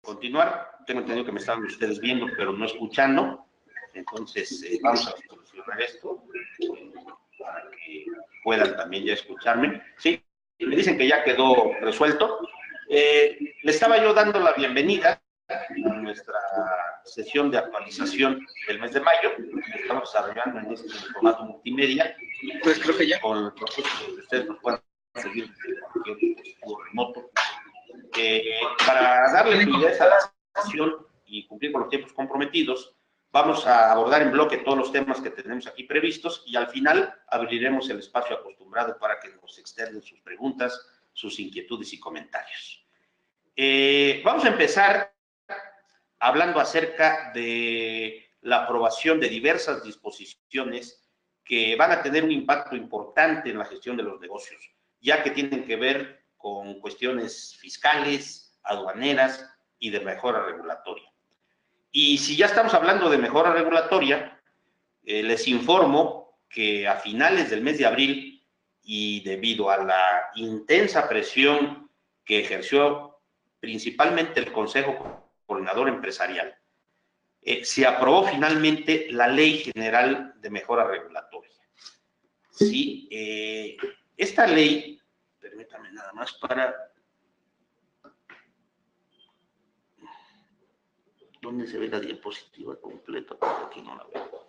continuar. Tengo entendido que me estaban ustedes viendo, pero no escuchando. Entonces, vamos a solucionar esto para que puedan también ya escucharme. Sí, me dicen que ya quedó resuelto. Le estaba yo dando la bienvenida a nuestra sesión de actualización del mes de mayo. Estamos desarrollando en este formato multimedia. Pues creo que ya. Con el propósito de que ustedes nos puedan seguir desde cualquier dispositivo remoto. Para darle fluidez a la sesión y cumplir con los tiempos comprometidos, vamos a abordar en bloque todos los temas que tenemos aquí previstos y al final abriremos el espacio acostumbrado para que nos externen sus preguntas, sus inquietudes y comentarios. Vamos a empezar hablando acerca de la aprobación de diversas disposiciones que van a tener un impacto importante en la gestión de los negocios, ya que tienen que ver con cuestiones fiscales, aduaneras y de mejora regulatoria. Y si ya estamos hablando de mejora regulatoria, les informo que a finales del mes de abril y debido a la intensa presión que ejerció principalmente el Consejo Coordinador Empresarial, se aprobó finalmente la Ley General de Mejora Regulatoria. Sí, esta ley, permítame nada más para... ¿Dónde se ve la diapositiva completa? Porque aquí no la veo.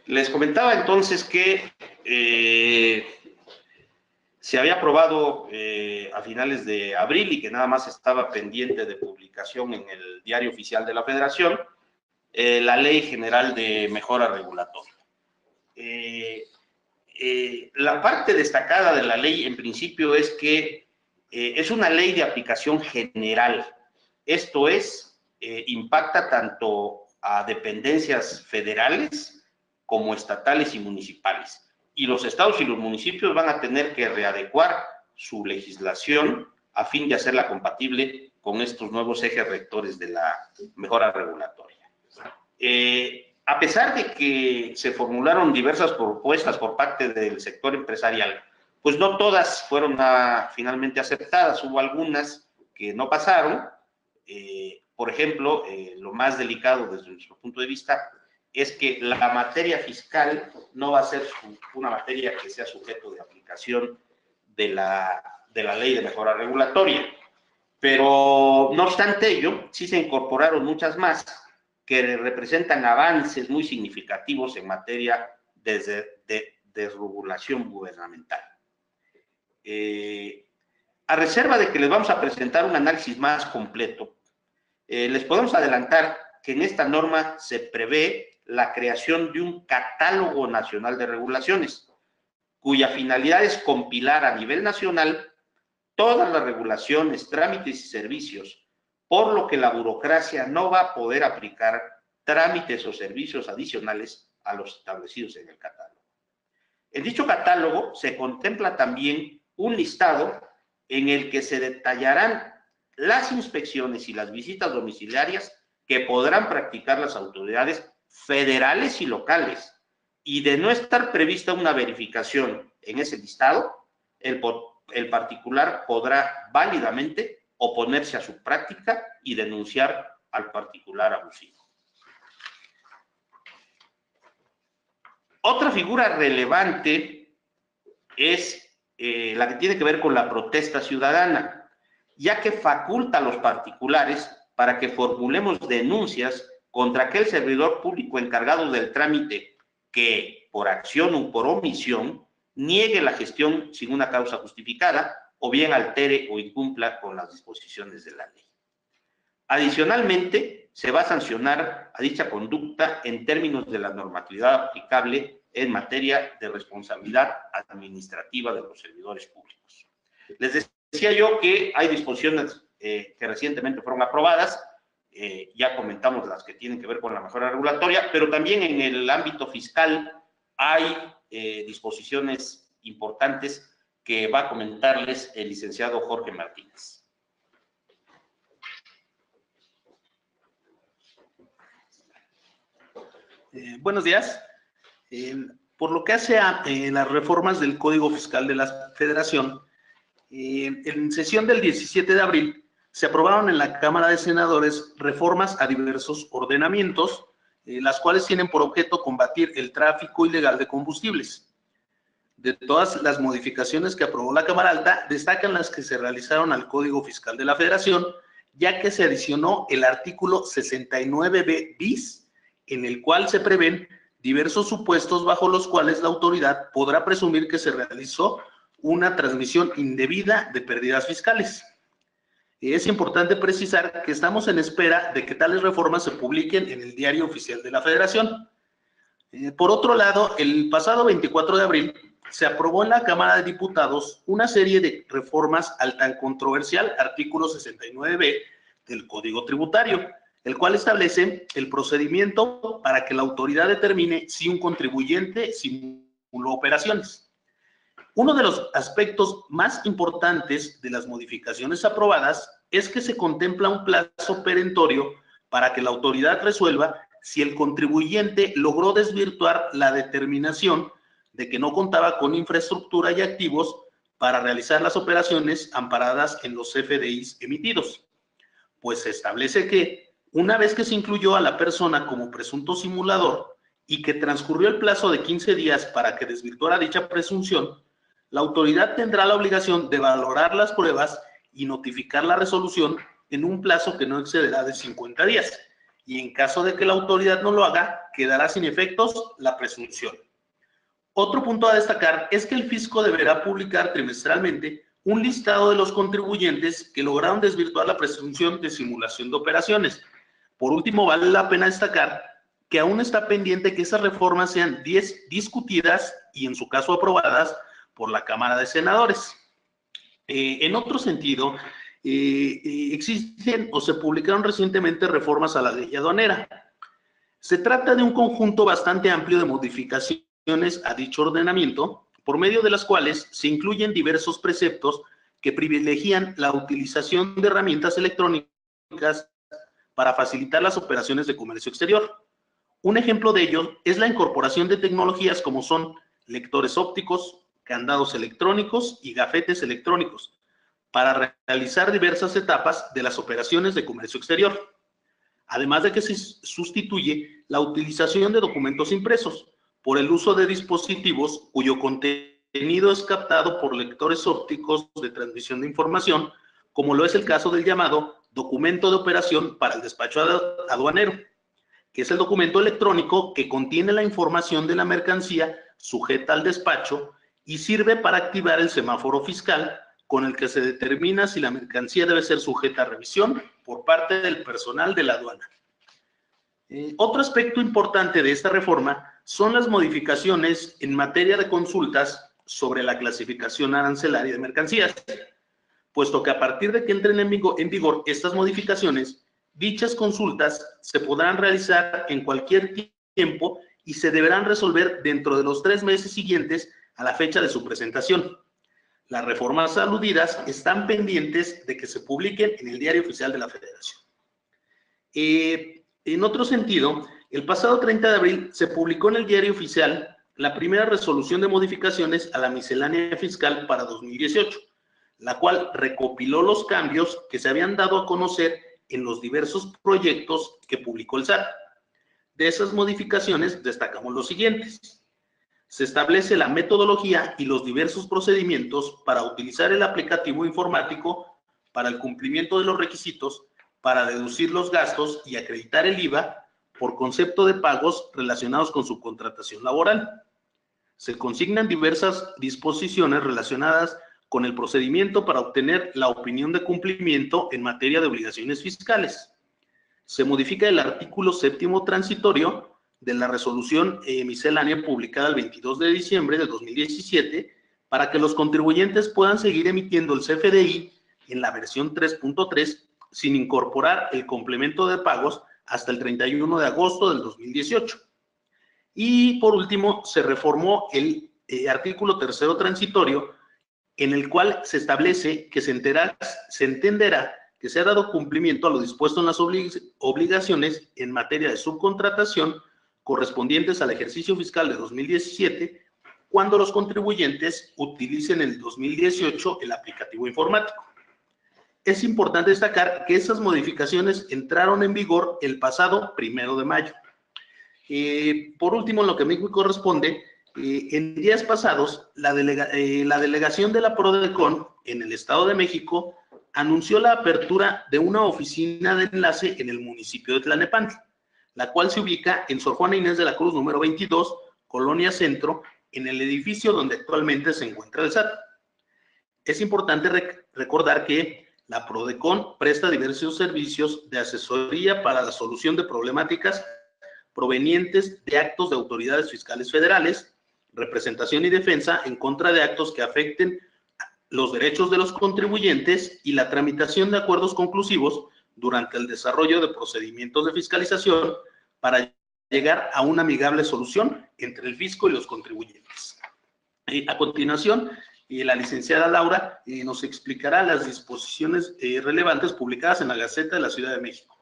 Les comentaba entonces que se había aprobado a finales de abril y que nada más estaba pendiente de publicación en el Diario Oficial de la Federación, la Ley General de Mejora Regulatoria. La parte destacada de la ley, en principio, es que es una ley de aplicación general. Esto es, impacta tanto a dependencias federales como estatales y municipales. Y los estados y los municipios van a tener que readecuar su legislación a fin de hacerla compatible con estos nuevos ejes rectores de la mejora regulatoria. A pesar de que se formularon diversas propuestas por parte del sector empresarial, pues no todas fueron finalmente aceptadas. Hubo algunas que no pasaron. Por ejemplo, lo más delicado desde nuestro punto de vista es que la materia fiscal no va a ser una materia que sea sujeto de aplicación de la ley de mejora regulatoria. Pero, no obstante ello, sí se incorporaron muchas más que representan avances muy significativos en materia de desregulación gubernamental. A reserva de que les vamos a presentar un análisis más completo, les podemos adelantar que en esta norma se prevé la creación de un catálogo nacional de regulaciones, cuya finalidad es compilar a nivel nacional todas las regulaciones, trámites y servicios, por lo que la burocracia no va a poder aplicar trámites o servicios adicionales a los establecidos en el catálogo. En dicho catálogo se contempla también un listado en el que se detallarán las inspecciones y las visitas domiciliarias que podrán practicar las autoridades federales y locales, y de no estar prevista una verificación en ese listado, el particular podrá válidamente oponerse a su práctica y denunciar al particular abusivo. Otra figura relevante es la que tiene que ver con la protesta ciudadana, ya que faculta a los particulares para que formulemos denuncias contra aquel servidor público encargado del trámite que, por acción o por omisión, niegue la gestión sin una causa justificada o bien altere o incumpla con las disposiciones de la ley. Adicionalmente, se va a sancionar a dicha conducta en términos de la normatividad aplicable en materia de responsabilidad administrativa de los servidores públicos. Les decía yo que hay disposiciones que recientemente fueron aprobadas, ya comentamos las que tienen que ver con la mejora regulatoria, pero también en el ámbito fiscal hay disposiciones importantes que va a comentarles el licenciado Jorge Martínez. Buenos días. Por lo que hace a las reformas del Código Fiscal de la Federación, en sesión del 17 de abril se aprobaron en la Cámara de Senadores reformas a diversos ordenamientos, las cuales tienen por objeto combatir el tráfico ilegal de combustibles. De todas las modificaciones que aprobó la Cámara Alta, destacan las que se realizaron al Código Fiscal de la Federación, ya que se adicionó el artículo 69b bis, en el cual se prevén diversos supuestos bajo los cuales la autoridad podrá presumir que se realizó una transmisión indebida de pérdidas fiscales. Es importante precisar que estamos en espera de que tales reformas se publiquen en el Diario Oficial de la Federación. Por otro lado, el pasado 24 de abril se aprobó en la Cámara de Diputados una serie de reformas al tan controversial artículo 69b del Código Tributario, el cual establece el procedimiento para que la autoridad determine si un contribuyente simuló operaciones. Uno de los aspectos más importantes de las modificaciones aprobadas es que se contempla un plazo perentorio para que la autoridad resuelva si el contribuyente logró desvirtuar la determinación de que no contaba con infraestructura y activos para realizar las operaciones amparadas en los CFDIs emitidos. Pues se establece que, una vez que se incluyó a la persona como presunto simulador y que transcurrió el plazo de 15 días para que desvirtuara dicha presunción, la autoridad tendrá la obligación de valorar las pruebas y notificar la resolución en un plazo que no excederá de 50 días. Y en caso de que la autoridad no lo haga, quedará sin efectos la presunción. Otro punto a destacar es que el fisco deberá publicar trimestralmente un listado de los contribuyentes que lograron desvirtuar la presunción de simulación de operaciones. Por último, vale la pena destacar que aún está pendiente que esas reformas sean discutidas y, en su caso, aprobadas por la Cámara de Senadores. En otro sentido, existen o se publicaron recientemente reformas a la ley aduanera. Se trata de un conjunto bastante amplio de modificaciones a dicho ordenamiento, por medio de las cuales se incluyen diversos preceptos que privilegian la utilización de herramientas electrónicas para facilitar las operaciones de comercio exterior. Un ejemplo de ello es la incorporación de tecnologías como son lectores ópticos, candados electrónicos y gafetes electrónicos, para realizar diversas etapas de las operaciones de comercio exterior. Además de que se sustituye la utilización de documentos impresos por el uso de dispositivos cuyo contenido es captado por lectores ópticos de transmisión de información, como lo es el caso del llamado documento de operación para el despacho aduanero, que es el documento electrónico que contiene la información de la mercancía sujeta al despacho y sirve para activar el semáforo fiscal con el que se determina si la mercancía debe ser sujeta a revisión por parte del personal de la aduana. Otro aspecto importante de esta reforma son las modificaciones en materia de consultas sobre la clasificación arancelaria de mercancías, puesto que a partir de que entren en vigor estas modificaciones, dichas consultas se podrán realizar en cualquier tiempo y se deberán resolver dentro de los 3 meses siguientes a la fecha de su presentación. Las reformas aludidas están pendientes de que se publiquen en el Diario Oficial de la Federación. En otro sentido, el pasado 30 de abril se publicó en el Diario Oficial la primera resolución de modificaciones a la miscelánea fiscal para 2018, la cual recopiló los cambios que se habían dado a conocer en los diversos proyectos que publicó el SAT. De esas modificaciones destacamos los siguientes. Se establece la metodología y los diversos procedimientos para utilizar el aplicativo informático para el cumplimiento de los requisitos para deducir los gastos y acreditar el IVA por concepto de pagos relacionados con su contratación laboral. Se consignan diversas disposiciones relacionadas con el procedimiento para obtener la opinión de cumplimiento en materia de obligaciones fiscales. Se modifica el artículo 7º transitorio de la resolución miscelánea publicada el 22 de diciembre de 2017 para que los contribuyentes puedan seguir emitiendo el CFDI en la versión 3.3 sin incorporar el complemento de pagos hasta el 31 de agosto del 2018. Y por último, se reformó el artículo 3º transitorio en el cual se establece que se entenderá que se ha dado cumplimiento a lo dispuesto en las obligaciones en materia de subcontratación correspondientes al ejercicio fiscal de 2017, cuando los contribuyentes utilicen en el 2018 el aplicativo informático. Es importante destacar que esas modificaciones entraron en vigor el pasado 1 de mayo. Por último, en lo que a mí me corresponde, en días pasados, la delegación de la PRODECON en el Estado de México anunció la apertura de una oficina de enlace en el municipio de Tlalnepantla, la cual se ubica en Sor Juana Inés de la Cruz, número 22, Colonia Centro, en el edificio donde actualmente se encuentra el SAT. Es importante recordar que la PRODECON presta diversos servicios de asesoría para la solución de problemáticas provenientes de actos de autoridades fiscales federales, representación y defensa en contra de actos que afecten los derechos de los contribuyentes y la tramitación de acuerdos conclusivos durante el desarrollo de procedimientos de fiscalización para llegar a una amigable solución entre el fisco y los contribuyentes. A continuación, la licenciada Laura nos explicará las disposiciones relevantes publicadas en la Gaceta de la Ciudad de México.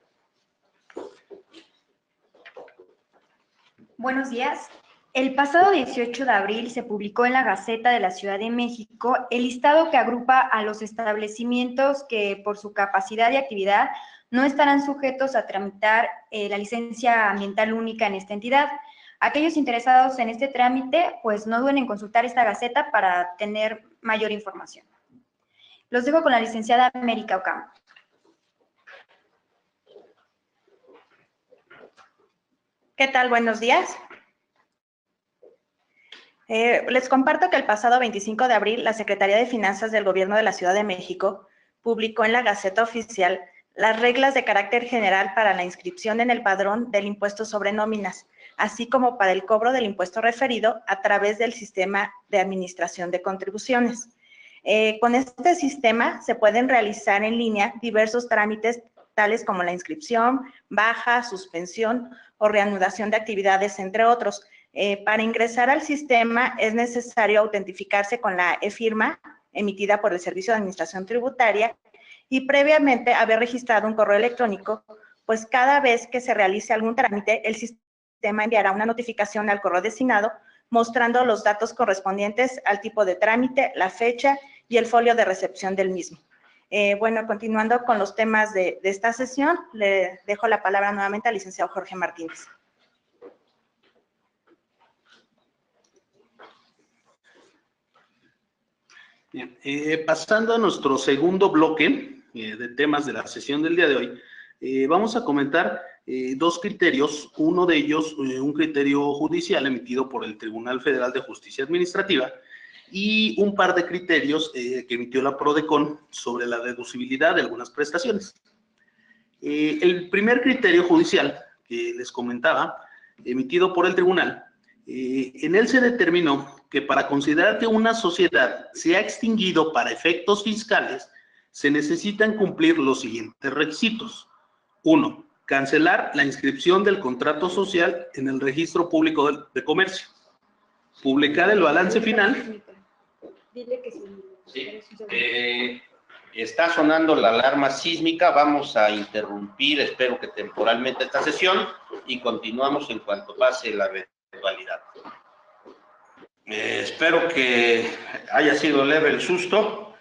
Buenos días. El pasado 18 de abril se publicó en la Gaceta de la Ciudad de México el listado que agrupa a los establecimientos que por su capacidad y actividad no estarán sujetos a tramitar la licencia ambiental única en esta entidad. Aquellos interesados en este trámite, pues no duden en consultar esta Gaceta para tener mayor información. Los dejo con la licenciada América Ocampo. ¿Qué tal? Buenos días. Les comparto que el pasado 25 de abril la Secretaría de Finanzas del Gobierno de la Ciudad de México publicó en la Gaceta Oficial las reglas de carácter general para la inscripción en el padrón del impuesto sobre nóminas, así como para el cobro del impuesto referido a través del sistema de administración de contribuciones. Con este sistema se pueden realizar en línea diversos trámites tales como la inscripción, baja, suspensión o reanudación de actividades, entre otros. Para ingresar al sistema es necesario autentificarse con la e-firma emitida por el Servicio de Administración Tributaria y previamente haber registrado un correo electrónico, pues cada vez que se realice algún trámite, el sistema enviará una notificación al correo designado mostrando los datos correspondientes al tipo de trámite, la fecha y el folio de recepción del mismo. Bueno, continuando con los temas de esta sesión, le dejo la palabra nuevamente al licenciado Jorge Martínez. Bien, pasando a nuestro segundo bloque de temas de la sesión del día de hoy, vamos a comentar dos criterios, uno de ellos un criterio judicial emitido por el Tribunal Federal de Justicia Administrativa y un par de criterios que emitió la PRODECON sobre la deducibilidad de algunas prestaciones. El primer criterio judicial que les comentaba, emitido por el tribunal, en él se determinó que para considerar que una sociedad se ha extinguido para efectos fiscales, se necesitan cumplir los siguientes requisitos. 1. Cancelar la inscripción del contrato social en el Registro Público de Comercio. Publicar el balance final. Sí. Está sonando la alarma sísmica. Vamos a interrumpir, espero que temporalmente, esta sesión y continuamos en cuanto pase la eventualidad. Espero que haya sido leve el susto.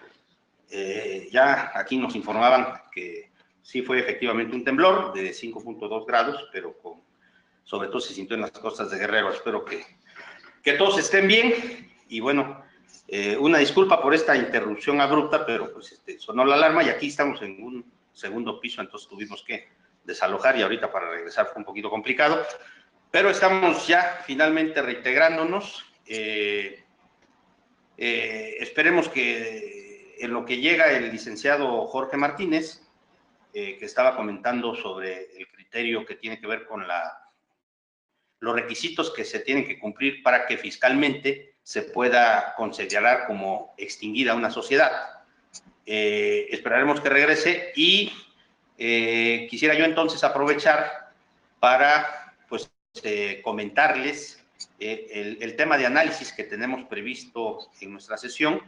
Ya aquí nos informaban que sí fue efectivamente un temblor de 5.2 grados, pero sobre todo se sintió en las costas de Guerrero. Espero que todos estén bien y bueno, una disculpa por esta interrupción abrupta, pero pues sonó la alarma y aquí estamos en un segundo piso, entonces tuvimos que desalojar y ahorita para regresar fue un poquito complicado, pero estamos ya finalmente reintegrándonos. Esperemos que en lo que llega el licenciado Jorge Martínez, que estaba comentando sobre el criterio que tiene que ver con los requisitos que se tienen que cumplir para que fiscalmente se pueda considerar como extinguida una sociedad. Esperaremos que regrese y quisiera yo entonces aprovechar para pues comentarles el tema de análisis que tenemos previsto en nuestra sesión.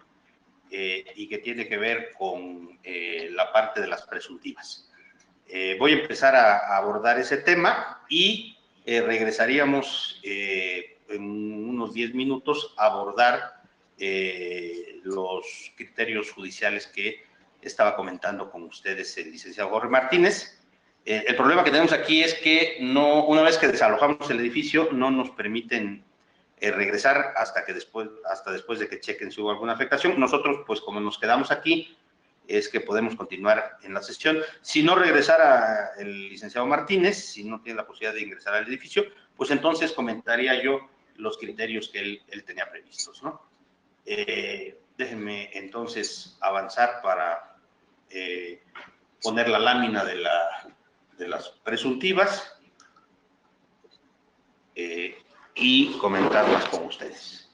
y que tiene que ver con la parte de las presuntivas. Voy a empezar a abordar ese tema y regresaríamos en unos 10 minutos a abordar los criterios judiciales que estaba comentando con ustedes el licenciado Jorge Martínez. El problema que tenemos aquí es que una vez que desalojamos el edificio no nos permiten regresar hasta después de que chequen si hubo alguna afectación. Nosotros, pues como nos quedamos aquí, es que podemos continuar en la sesión. Si no regresara el licenciado Martínez, si no tiene la posibilidad de ingresar al edificio, pues entonces comentaría yo los criterios que él tenía previstos, ¿no? Déjenme entonces avanzar para poner la lámina de las presuntivas y comentarlas con ustedes.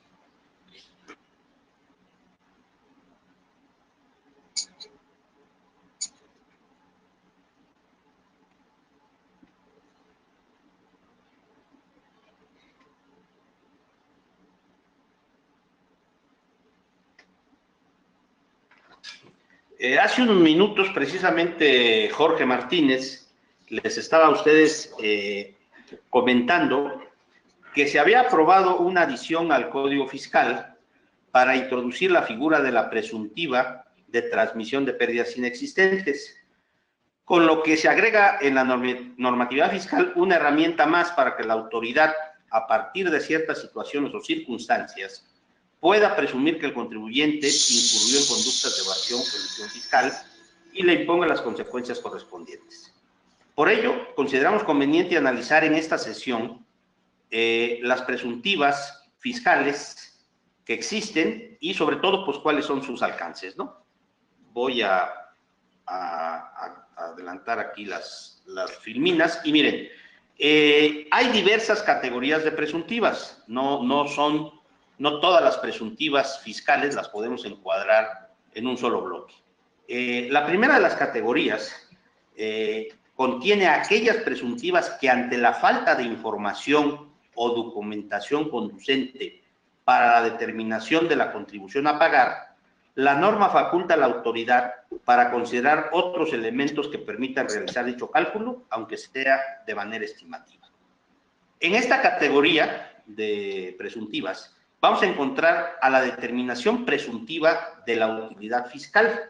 Hace unos minutos, precisamente, Jorge Martínez les estaba a ustedes comentando que se había aprobado una adición al Código Fiscal para introducir la figura de la presuntiva de transmisión de pérdidas inexistentes, con lo que se agrega en la normatividad fiscal una herramienta más para que la autoridad, a partir de ciertas situaciones o circunstancias, pueda presumir que el contribuyente incurrió en conductas de evasión o elusión fiscal y le imponga las consecuencias correspondientes. Por ello, consideramos conveniente analizar en esta sesión las presuntivas fiscales que existen y, sobre todo, pues, cuáles son sus alcances, ¿no? Voy a adelantar aquí las filminas y miren, hay diversas categorías de presuntivas, no todas las presuntivas fiscales las podemos encuadrar en un solo bloque. La primera de las categorías contiene aquellas presuntivas que ante la falta de información o documentación conducente para la determinación de la contribución a pagar, la norma faculta a la autoridad para considerar otros elementos que permitan realizar dicho cálculo, aunque sea de manera estimativa. En esta categoría de presuntivas, vamos a encontrar a la determinación presuntiva de la utilidad fiscal,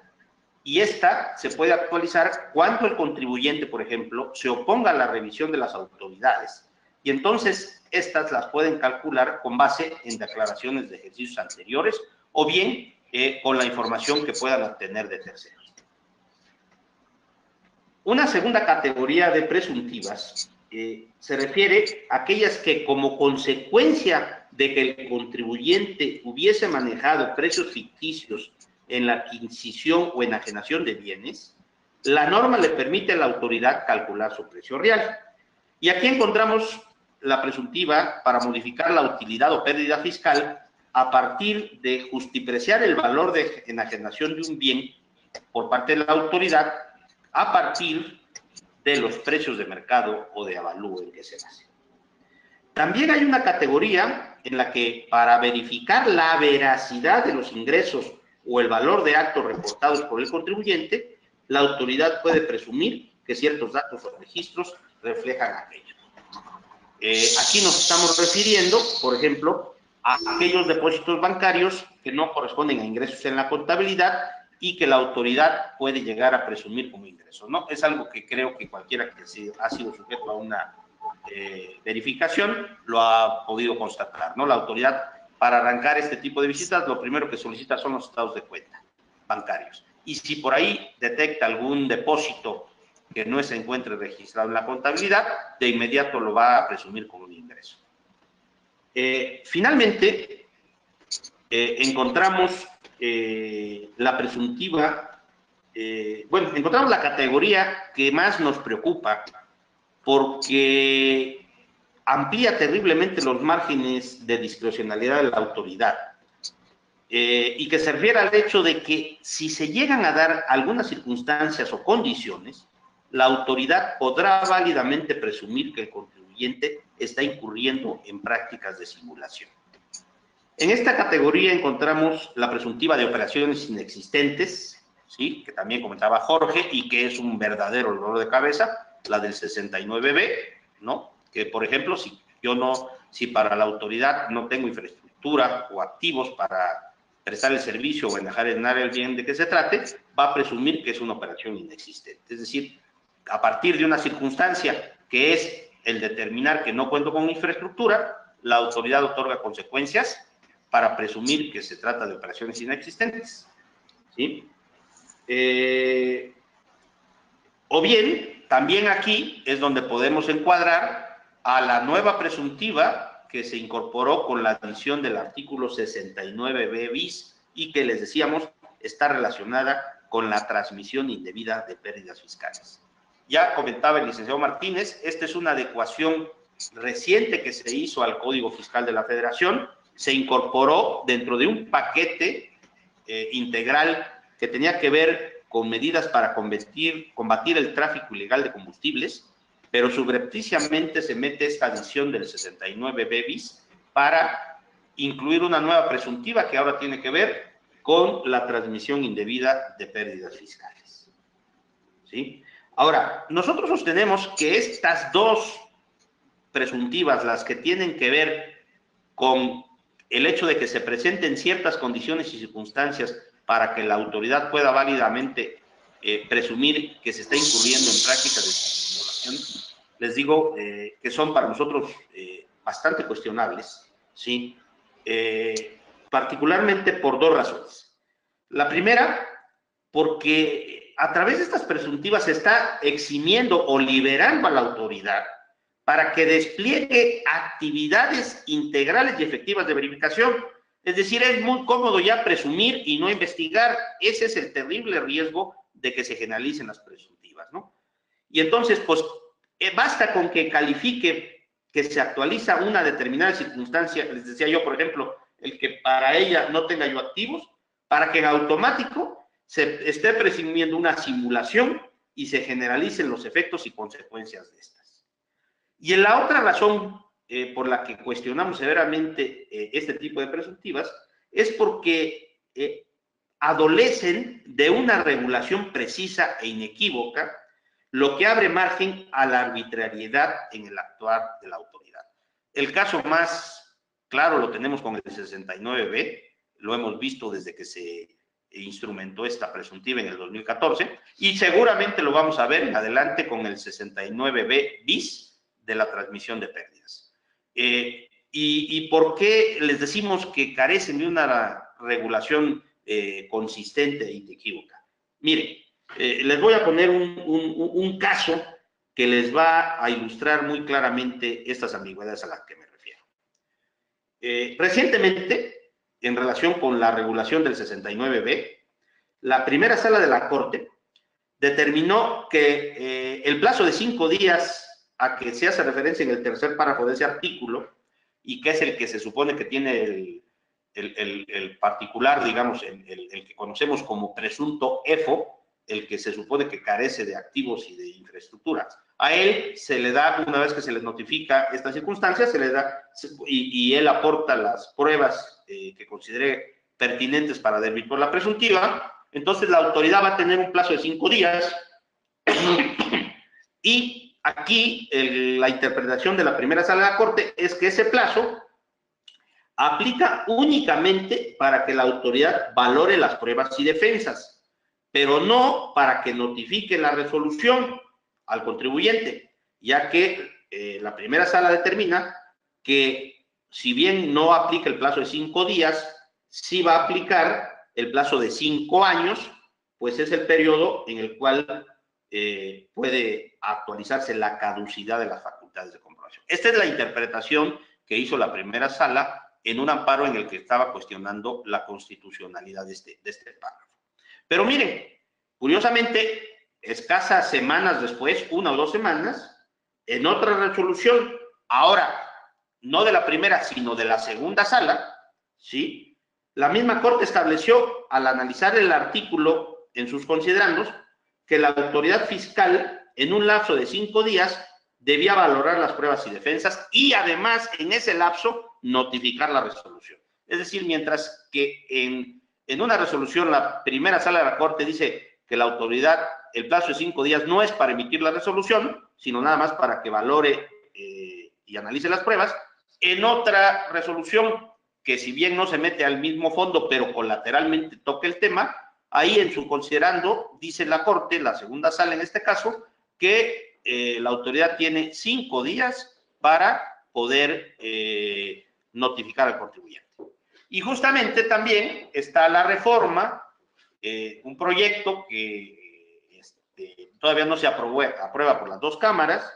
y esta se puede actualizar cuando el contribuyente, por ejemplo, se oponga a la revisión de las autoridades, y entonces estas las pueden calcular con base en declaraciones de ejercicios anteriores o bien con la información que puedan obtener de terceros. Una segunda categoría de presuntivas se refiere a aquellas que, como consecuencia de que el contribuyente hubiese manejado precios ficticios en la adquisición o enajenación de bienes, la norma le permite a la autoridad calcular su precio real. Y aquí encontramos la presuntiva para modificar la utilidad o pérdida fiscal a partir de justipreciar el valor de enajenación de un bien por parte de la autoridad a partir de los precios de mercado o de avalúo en que se base. También hay una categoría en la que, para verificar la veracidad de los ingresos o el valor de actos reportados por el contribuyente, la autoridad puede presumir que ciertos datos o registros reflejan aquello. Aquí nos estamos refiriendo, por ejemplo, a aquellos depósitos bancarios que no corresponden a ingresos en la contabilidad y que la autoridad puede llegar a presumir como ingresos, ¿no? Es algo que creo que cualquiera que ha sido sujeto a una verificación lo ha podido constatar, ¿no? La autoridad, para arrancar este tipo de visitas, lo primero que solicita son los estados de cuenta bancarios. Y si por ahí detecta algún depósito que no se encuentre registrado en la contabilidad, de inmediato lo va a presumir como un ingreso. Finalmente, encontramos la presuntiva, encontramos la categoría que más nos preocupa porque amplía terriblemente los márgenes de discrecionalidad de la autoridad y que se refiere al hecho de que si se llegan a dar algunas circunstancias o condiciones, la autoridad podrá válidamente presumir que el contribuyente está incurriendo en prácticas de simulación. En esta categoría encontramos la presuntiva de operaciones inexistentes, ¿sí? Que también comentaba Jorge, y que es un verdadero dolor de cabeza, la del 69B, ¿no? Que, por ejemplo, si para la autoridad no tengo infraestructura o activos para prestar el servicio o enajar el bien de que se trate, va a presumir que es una operación inexistente. Es decir, a partir de una circunstancia que es el determinar que no cuento con infraestructura, la autoridad otorga consecuencias para presumir que se trata de operaciones inexistentes, ¿sí? O bien, también aquí es donde podemos encuadrar a la nueva presuntiva que se incorporó con la adición del artículo 69b bis y que les decíamos está relacionada con la transmisión indebida de pérdidas fiscales. Ya comentaba el licenciado Martínez, esta es una adecuación reciente que se hizo al Código Fiscal de la Federación, se incorporó dentro de un paquete integral que tenía que ver con medidas para combatir el tráfico ilegal de combustibles, pero subrepticiamente se mete esta adición del 69b bis para incluir una nueva presuntiva que ahora tiene que ver con la transmisión indebida de pérdidas fiscales, ¿sí? Ahora, nosotros sostenemos que estas dos presuntivas, las que tienen que ver con el hecho de que se presenten ciertas condiciones y circunstancias para que la autoridad pueda válidamente presumir que se está incurriendo en prácticas de simulación, les digo que son para nosotros bastante cuestionables, ¿sí? Particularmente por dos razones. La primera, porque a través de estas presuntivas se está eximiendo o liberando a la autoridad para que despliegue actividades integrales y efectivas de verificación. Es decir, es muy cómodo ya presumir y no investigar. Ese es el terrible riesgo de que se generalicen las presuntivas, ¿no? Y entonces, pues, basta con que califique que se actualiza una determinada circunstancia, les decía yo, por ejemplo, el que para ella no tenga yo activos, para que en automático se esté presumiendo una simulación y se generalicen los efectos y consecuencias de estas. Y en la otra razón por la que cuestionamos severamente este tipo de presuntivas es porque adolecen de una regulación precisa e inequívoca, lo que abre margen a la arbitrariedad en el actuar de la autoridad. El caso más claro lo tenemos con el 69B, lo hemos visto desde que se instrumentó esta presuntiva en el 2014, y seguramente lo vamos a ver en adelante con el 69B bis de la transmisión de pérdidas. ¿Y por qué les decimos que carecen de una regulación consistente e inequívoca? Miren, les voy a poner un caso que les va a ilustrar muy claramente estas ambigüedades a las que me refiero. Recientemente, en relación con la regulación del 69B, la primera sala de la Corte determinó que el plazo de 5 días a que se hace referencia en el tercer párrafo de ese artículo, y que es el que se supone que tiene el particular, digamos, el que conocemos como presunto EFO, el que se supone que carece de activos y de infraestructura. A él se le da, una vez que se les notifica esta circunstancia, se le da, y él aporta las pruebas que considere pertinentes para desvirtuar la presuntiva. Entonces la autoridad va a tener un plazo de 5 días y aquí la interpretación de la primera sala de la Corte es que ese plazo aplica únicamente para que la autoridad valore las pruebas y defensas, pero no para que notifique la resolución al contribuyente, ya que la primera sala determina que si bien no aplica el plazo de 5 días, sí va a aplicar el plazo de 5 años, pues es el periodo en el cual puede actualizarse la caducidad de las facultades de comprobación. Esta es la interpretación que hizo la primera sala en un amparo en el que estaba cuestionando la constitucionalidad de este párrafo. Pero miren, curiosamente, escasas semanas después, 1 o 2 semanas, en otra resolución, ahora, no de la primera, sino de la segunda sala, ¿sí? La misma Corte estableció, al analizar el artículo en sus considerandos, que la autoridad fiscal, en un lapso de 5 días, debía valorar las pruebas y defensas y, además, en ese lapso, notificar la resolución. Es decir, mientras que en una resolución la primera sala de la Corte dice que la autoridad, el plazo de 5 días no es para emitir la resolución, sino nada más para que valore y analice las pruebas. En otra resolución, que si bien no se mete al mismo fondo, pero colateralmente toca el tema, ahí en su considerando, dice la Corte, la segunda sala en este caso, que la autoridad tiene 5 días para poder notificar al contribuyente. Y justamente también está la reforma, un proyecto que todavía no se aprueba por las dos cámaras,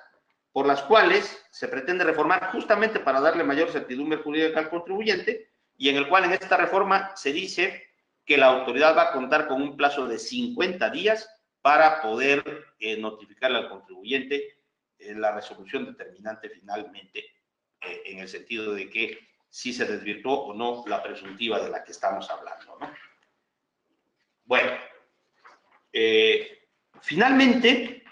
por las cuales se pretende reformar justamente para darle mayor certidumbre jurídica al contribuyente, y en el cual en esta reforma se dice que la autoridad va a contar con un plazo de 50 días para poder notificarle al contribuyente la resolución determinante finalmente, en el sentido de que si se desvirtuó o no la presuntiva de la que estamos hablando, ¿no? Bueno, finalmente,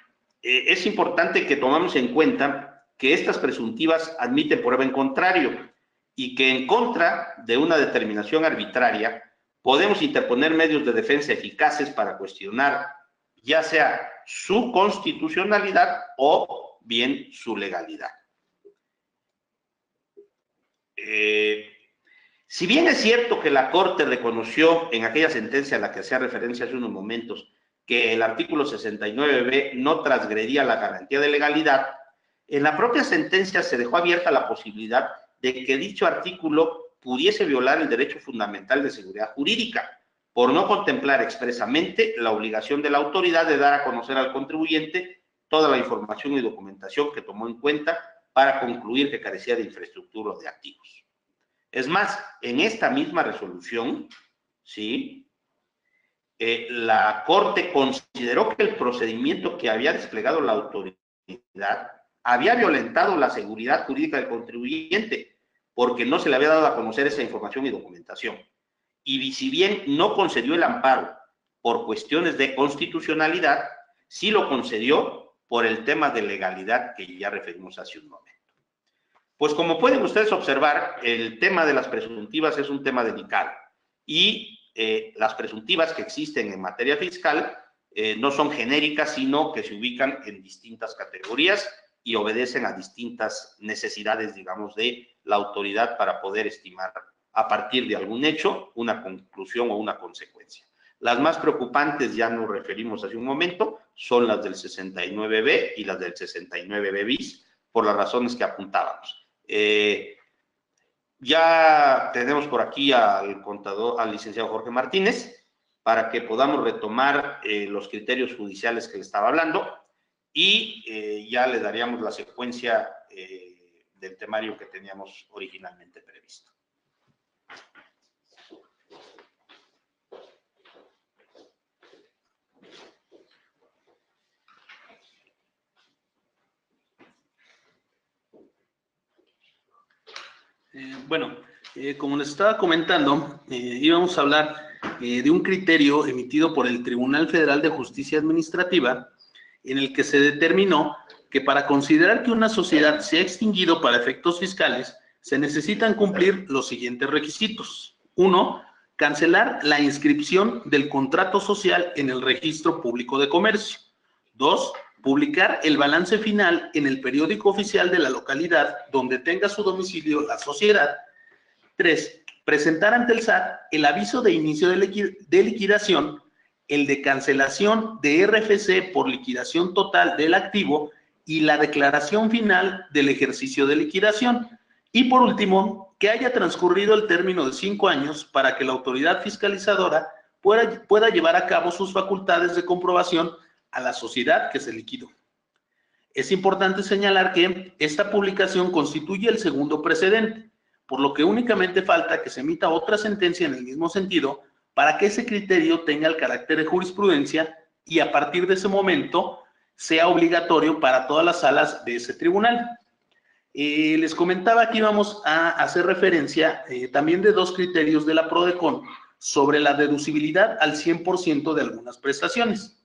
es importante que tomemos en cuenta que estas presuntivas admiten prueba en contrario y que en contra de una determinación arbitraria podemos interponer medios de defensa eficaces para cuestionar ya sea su constitucionalidad o bien su legalidad. Si bien es cierto que la Corte reconoció en aquella sentencia a la que hacía referencia hace unos momentos que el artículo 69b no transgredía la garantía de legalidad, en la propia sentencia se dejó abierta la posibilidad de que dicho artículo pudiese violar el derecho fundamental de seguridad jurídica, por no contemplar expresamente la obligación de la autoridad de dar a conocer al contribuyente toda la información y documentación que tomó en cuenta para concluir que carecía de infraestructura o de activos. Es más, en esta misma resolución, ¿sí?, la Corte consideró que el procedimiento que había desplegado la autoridad había violentado la seguridad jurídica del contribuyente porque no se le había dado a conocer esa información y documentación. Y si bien no concedió el amparo por cuestiones de constitucionalidad, sí lo concedió por el tema de legalidad que ya referimos hace un momento. Pues como pueden ustedes observar, el tema de las presuntivas es un tema delicado y las presuntivas que existen en materia fiscal no son genéricas, sino que se ubican en distintas categorías y obedecen a distintas necesidades, digamos, de la autoridad para poder estimar a partir de algún hecho una conclusión o una consecuencia. Las más preocupantes, ya nos referimos hace un momento, son las del 69B y las del 69B bis, por las razones que apuntábamos. Ya tenemos por aquí al contador, al licenciado Jorge Martínez, para que podamos retomar los criterios judiciales que le estaba hablando y ya le daríamos la secuencia del temario que teníamos originalmente previsto. Como les estaba comentando, íbamos a hablar de un criterio emitido por el Tribunal Federal de Justicia Administrativa en el que se determinó que para considerar que una sociedad se ha extinguido para efectos fiscales, se necesitan cumplir los siguientes requisitos. 1. Cancelar la inscripción del contrato social en el Registro Público de Comercio. 2. Publicar el balance final en el periódico oficial de la localidad donde tenga su domicilio la sociedad. 3. Presentar ante el SAT el aviso de inicio de liquidación, el de cancelación de RFC por liquidación total del activo y la declaración final del ejercicio de liquidación. Y por último, que haya transcurrido el término de 5 años para que la autoridad fiscalizadora pueda llevar a cabo sus facultades de comprobación a la sociedad que se liquidó. Es importante señalar que esta publicación constituye el segundo precedente, por lo que únicamente falta que se emita otra sentencia en el mismo sentido para que ese criterio tenga el carácter de jurisprudencia y a partir de ese momento sea obligatorio para todas las salas de ese tribunal. Les comentaba que íbamos a hacer referencia también de 2 criterios de la PRODECON sobre la deducibilidad al 100% de algunas prestaciones.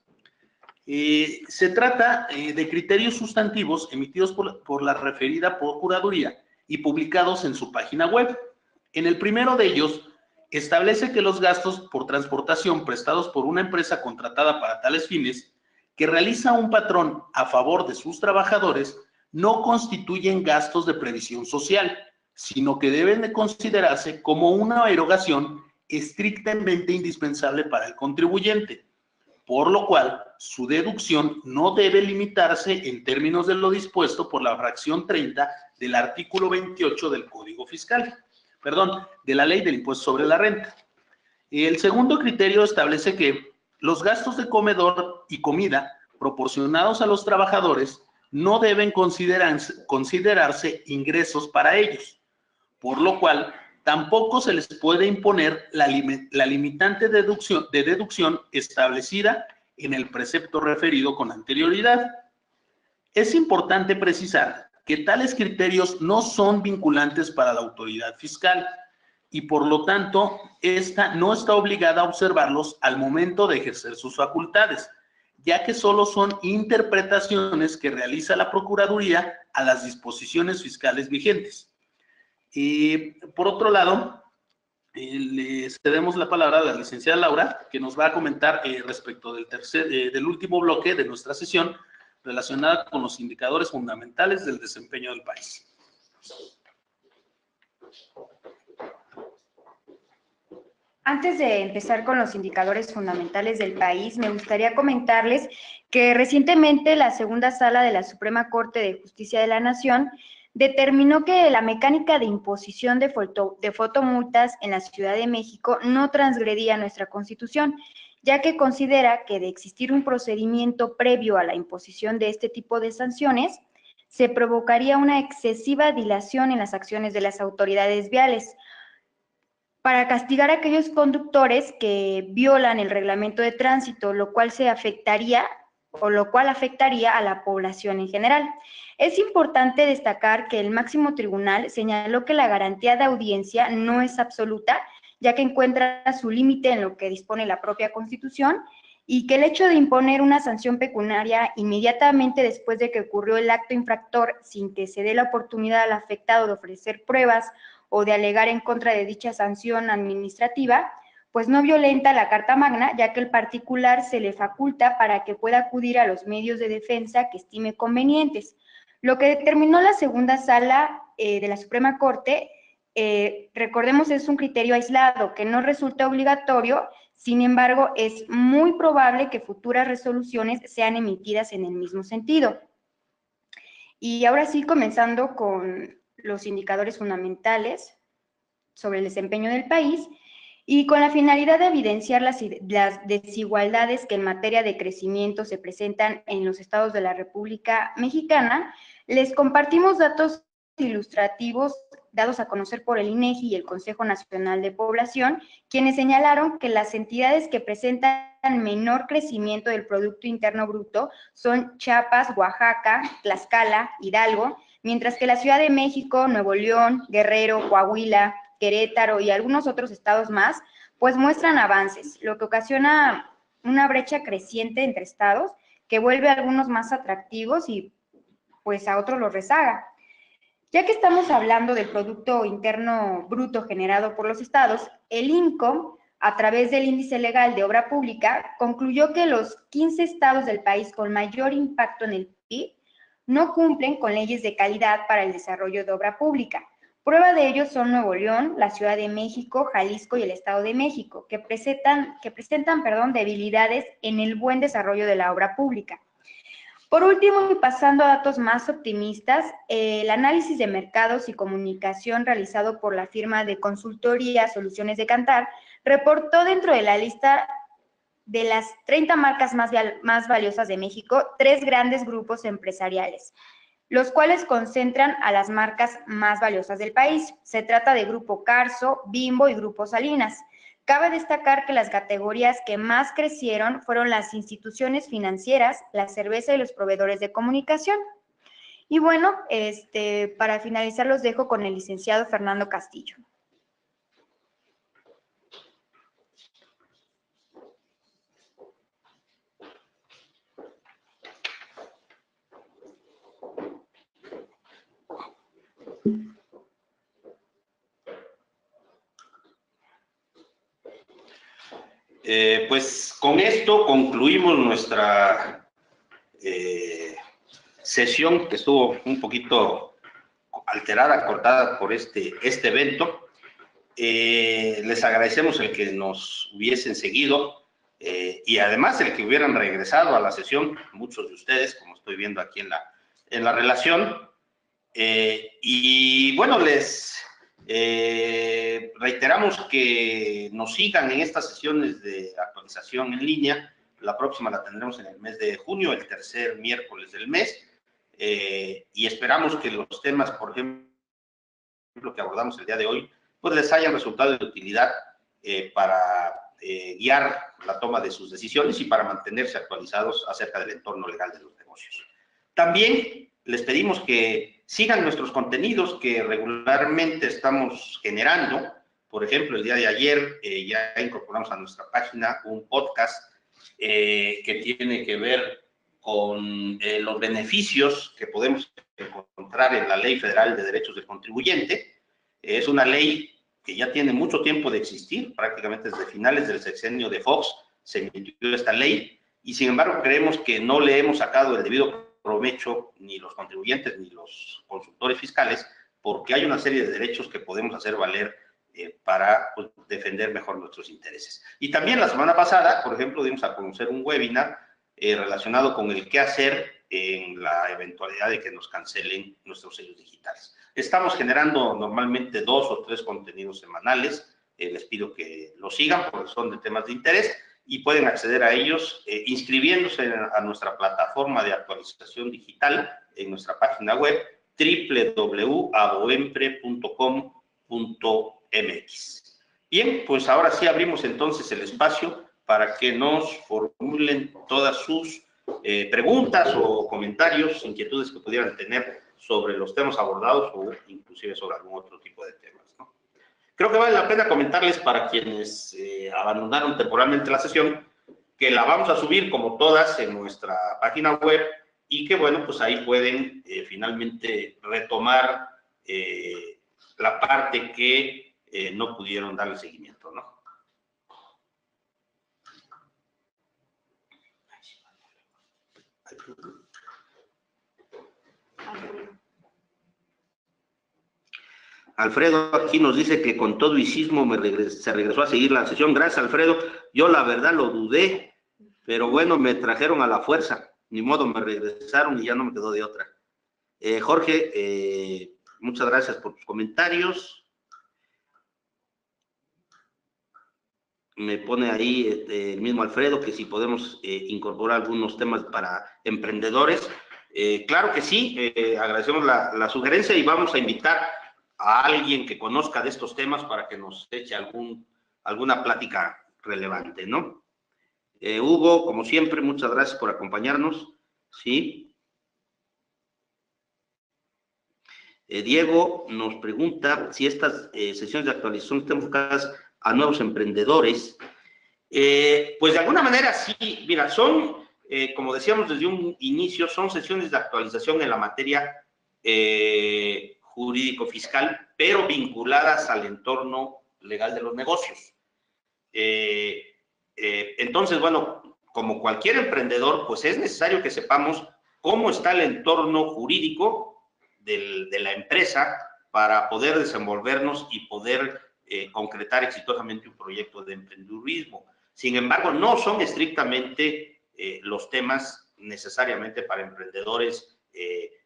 Se trata de criterios sustantivos emitidos por la referida Procuraduría y publicados en su página web. En el primero de ellos, establece que los gastos por transportación prestados por una empresa contratada para tales fines, que realiza un patrón a favor de sus trabajadores, no constituyen gastos de previsión social, sino que deben de considerarse como una erogación estrictamente indispensable para el contribuyente, por lo cual su deducción no debe limitarse en términos de lo dispuesto por la fracción 30 del artículo 28 del Código Fiscal, de la Ley del Impuesto sobre la Renta. El segundo criterio establece que los gastos de comedor y comida proporcionados a los trabajadores no deben considerarse ingresos para ellos, por lo cual tampoco se les puede imponer la limitante de deducción establecida en el precepto referido con anterioridad. Es importante precisar que tales criterios no son vinculantes para la autoridad fiscal y por lo tanto, esta no está obligada a observarlos al momento de ejercer sus facultades, ya que solo son interpretaciones que realiza la Procuraduría a las disposiciones fiscales vigentes. Y por otro lado, le cedemos la palabra a la licenciada Laura, que nos va a comentar respecto del último bloque de nuestra sesión, relacionada con los indicadores fundamentales del desempeño del país. Antes de empezar con los indicadores fundamentales del país, me gustaría comentarles que recientemente la segunda sala de la Suprema Corte de Justicia de la Nación determinó que la mecánica de imposición de fotomultas en la Ciudad de México no transgredía nuestra Constitución, ya que considera que de existir un procedimiento previo a la imposición de este tipo de sanciones, se provocaría una excesiva dilación en las acciones de las autoridades viales, para castigar a aquellos conductores que violan el reglamento de tránsito, lo cual afectaría a la población en general. Es importante destacar que el máximo tribunal señaló que la garantía de audiencia no es absoluta, ya que encuentra su límite en lo que dispone la propia Constitución, y que el hecho de imponer una sanción pecuniaria inmediatamente después de que ocurrió el acto infractor, sin que se dé la oportunidad al afectado de ofrecer pruebas o de alegar en contra de dicha sanción administrativa, pues no violenta la Carta Magna, ya que el particular se le faculta para que pueda acudir a los medios de defensa que estime convenientes. Lo que determinó la segunda sala de la Suprema Corte, recordemos, es un criterio aislado que no resulta obligatorio. Sin embargo, es muy probable que futuras resoluciones sean emitidas en el mismo sentido. Y ahora sí, comenzando con los indicadores fundamentales sobre el desempeño del país, y con la finalidad de evidenciar las desigualdades que en materia de crecimiento se presentan en los estados de la República Mexicana, les compartimos datos ilustrativos dados a conocer por el INEGI y el Consejo Nacional de Población, quienes señalaron que las entidades que presentan menor crecimiento del Producto Interno Bruto son Chiapas, Oaxaca, Tlaxcala, Hidalgo, mientras que la Ciudad de México, Nuevo León, Guerrero, Coahuila, Querétaro y algunos otros estados más, pues muestran avances, lo que ocasiona una brecha creciente entre estados que vuelve a algunos más atractivos y pues a otros los rezaga. Ya que estamos hablando del Producto Interno Bruto generado por los estados, el INCO, a través del Índice Legal de Obra Pública, concluyó que los 15 estados del país con mayor impacto en el PIB no cumplen con leyes de calidad para el desarrollo de obra pública. Prueba de ello son Nuevo León, la Ciudad de México, Jalisco y el Estado de México, que presentan debilidades en el buen desarrollo de la obra pública. Por último, y pasando a datos más optimistas, el análisis de mercados y comunicación realizado por la firma de consultoría Soluciones de Kantar reportó dentro de la lista de las 30 marcas más valiosas de México 3 grandes grupos empresariales, los cuales concentran a las marcas más valiosas del país. Se trata de Grupo Carso, Bimbo y Grupo Salinas. Cabe destacar que las categorías que más crecieron fueron las instituciones financieras, la cerveza y los proveedores de comunicación. Y bueno, para finalizar los dejo con el licenciado Fernando Castillo. Pues con esto concluimos nuestra sesión, que estuvo un poquito alterada, cortada por este evento. Les agradecemos el que nos hubiesen seguido y además el que hubieran regresado a la sesión, muchos de ustedes, como estoy viendo aquí en la relación. Y bueno, les reiteramos que nos sigan en estas sesiones de actualización en línea. La próxima la tendremos en el mes de junio, el tercer miércoles del mes, y esperamos que los temas, por ejemplo, que abordamos el día de hoy, pues les hayan resultado de utilidad para guiar la toma de sus decisiones y para mantenerse actualizados acerca del entorno legal de los negocios. También les pedimos que sigan nuestros contenidos que regularmente estamos generando. Por ejemplo, el día de ayer ya incorporamos a nuestra página un podcast que tiene que ver con los beneficios que podemos encontrar en la Ley Federal de Derechos del Contribuyente. Es una ley que ya tiene mucho tiempo de existir, prácticamente desde finales del sexenio de Fox se emitió esta ley, y sin embargo creemos que no le hemos sacado el debido provecho ni los contribuyentes ni los consultores fiscales, porque hay una serie de derechos que podemos hacer valer para pues, defender mejor nuestros intereses. Y también la semana pasada, por ejemplo, dimos a conocer un webinar relacionado con el qué hacer en la eventualidad de que nos cancelen nuestros sellos digitales. Estamos generando normalmente 2 o 3 contenidos semanales. Les pido que los sigan porque son de temas de interés y pueden acceder a ellos inscribiéndose a nuestra plataforma de actualización digital en nuestra página web www.aboempre.com.mx. Bien, pues ahora sí abrimos entonces el espacio para que nos formulen todas sus preguntas o comentarios, inquietudes que pudieran tener sobre los temas abordados o inclusive sobre algún otro tipo de temas, ¿no? Creo que vale la pena comentarles para quienes abandonaron temporalmente la sesión que la vamos a subir como todas en nuestra página web y que bueno, pues ahí pueden finalmente retomar la parte que no pudieron darle seguimiento, ¿no? Alfredo aquí nos dice que con todo y sismo se regresó a seguir la sesión. Gracias, Alfredo. Yo la verdad lo dudé, pero bueno, me trajeron a la fuerza. Ni modo, me regresaron y ya no me quedó de otra. Jorge, muchas gracias por tus comentarios. Me pone ahí el mismo Alfredo que si podemos incorporar algunos temas para emprendedores. Claro que sí, agradecemos la sugerencia y vamos a invitar a alguien que conozca de estos temas para que nos eche alguna plática relevante, ¿no? Hugo, como siempre, muchas gracias por acompañarnos, ¿sí? Diego nos pregunta si estas sesiones de actualización están enfocadas a nuevos emprendedores. Pues de alguna manera sí, mira, son, como decíamos desde un inicio, son sesiones de actualización en la materia jurídico-fiscal, pero vinculadas al entorno legal de los negocios. Entonces, bueno, como cualquier emprendedor, pues es necesario que sepamos cómo está el entorno jurídico de la empresa para poder desenvolvernos y poder concretar exitosamente un proyecto de emprendedurismo. Sin embargo, no son estrictamente los temas necesariamente para emprendedores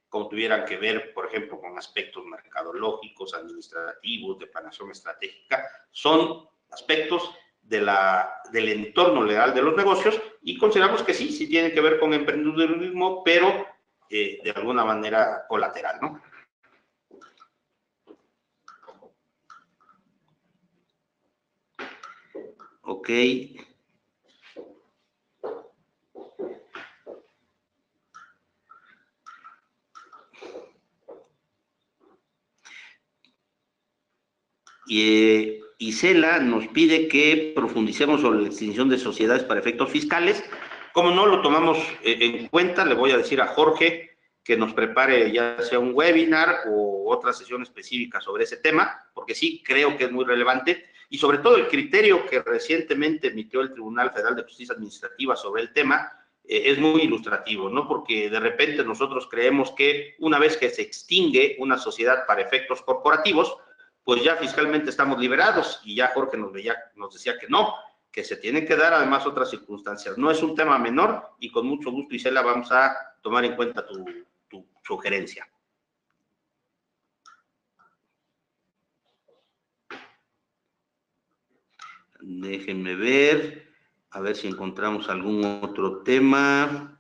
como tuvieran que ver, por ejemplo, con aspectos mercadológicos, administrativos, de planeación estratégica. Son aspectos del entorno legal de los negocios y consideramos que sí tienen que ver con emprendedurismo, pero de alguna manera colateral, ¿no? Ok. Y Isela nos pide que profundicemos sobre la extinción de sociedades para efectos fiscales. Como no lo tomamos en cuenta, le voy a decir a Jorge que nos prepare ya sea un webinar o otra sesión específica sobre ese tema, porque sí creo que es muy relevante. y sobre todo el criterio que recientemente emitió el Tribunal Federal de Justicia Administrativa sobre el tema es muy ilustrativo, ¿no? Porque de repente nosotros creemos que una vez que se extingue una sociedad para efectos corporativos, pues ya fiscalmente estamos liberados, y ya Jorge nos decía que no, que se tienen que dar además otras circunstancias. No es un tema menor, y con mucho gusto, Isela, vamos a tomar en cuenta tu sugerencia. Déjenme ver, a ver si encontramos algún otro tema.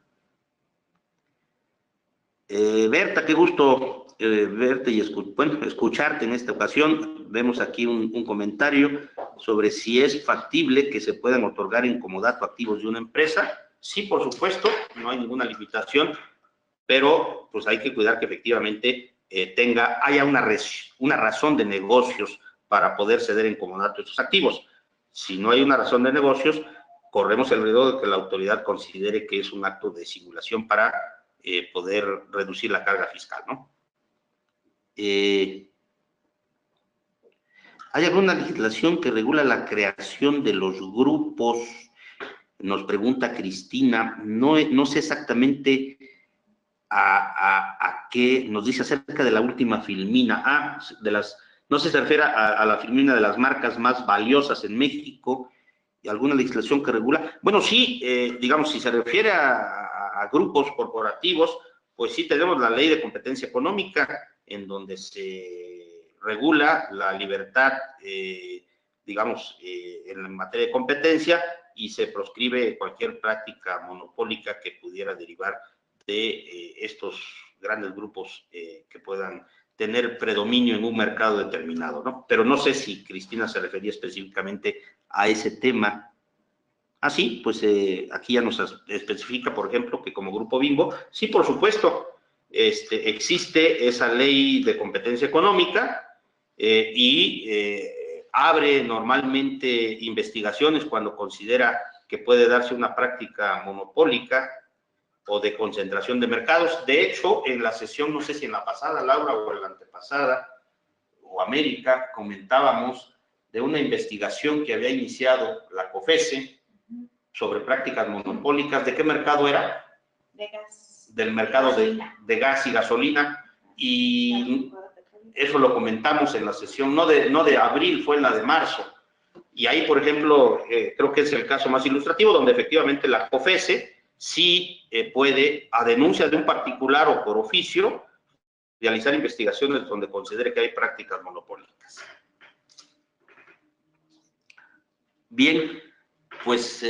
Berta, qué gusto verte y escucharte en esta ocasión. Vemos aquí un comentario sobre si es factible que se puedan otorgar en comodato activos de una empresa. Sí, por supuesto, no hay ninguna limitación, pero pues hay que cuidar que efectivamente haya una razón de negocios para poder ceder en comodato esos activos. Si no hay una razón de negocios, corremos el riesgo de que la autoridad considere que es un acto de simulación para poder reducir la carga fiscal, ¿no? ¿Hay alguna legislación que regula la creación de los grupos? Nos pregunta Cristina. No sé exactamente a qué nos dice acerca de la última filmina. No sé si se refiere a la filmina de las marcas más valiosas en México, y alguna legislación que regula. Bueno, sí, digamos, si se refiere a grupos corporativos, pues sí tenemos la Ley de Competencia Económica, en donde se regula la libertad, digamos, en materia de competencia, y se proscribe cualquier práctica monopólica que pudiera derivar de estos grandes grupos que puedan tener predominio en un mercado determinado, ¿no? Pero no sé si Cristina se refería específicamente a ese tema. Ah, sí, pues aquí ya nos especifica, por ejemplo, que como Grupo Bimbo, sí, por supuesto, existe esa ley de competencia económica y abre normalmente investigaciones cuando considera que puede darse una práctica monopólica o de concentración de mercados. De hecho, en la sesión, no sé si en la pasada, Laura, o en la antepasada, o América, comentábamos de una investigación que había iniciado la COFESE sobre prácticas monopólicas. ¿De qué mercado era? De gas. Del mercado de gas y gasolina, y eso lo comentamos en la sesión, no de abril, fue en la de marzo. Y ahí, por ejemplo, creo que es el caso más ilustrativo, donde efectivamente la COFESE sí puede, a denuncia de un particular o por oficio, realizar investigaciones donde considere que hay prácticas monopólicas. Bien, pues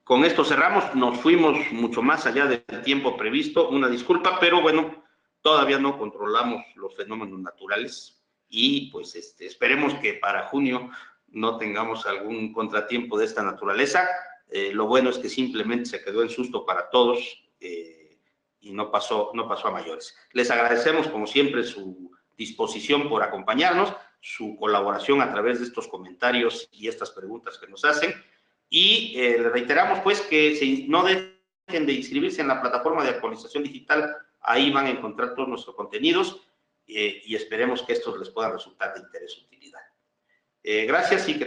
con esto cerramos. Nos fuimos mucho más allá del tiempo previsto, una disculpa, pero bueno, todavía no controlamos los fenómenos naturales, y pues esperemos que para junio no tengamos algún contratiempo de esta naturaleza. Lo bueno es que simplemente se quedó en susto para todos y no pasó a mayores. Les agradecemos, como siempre, su disposición por acompañarnos, su colaboración a través de estos comentarios y estas preguntas que nos hacen, y le reiteramos pues que no dejen de inscribirse en la plataforma de actualización digital. Ahí van a encontrar todos nuestros contenidos y esperemos que estos les puedan resultar de interés y utilidad. Gracias y que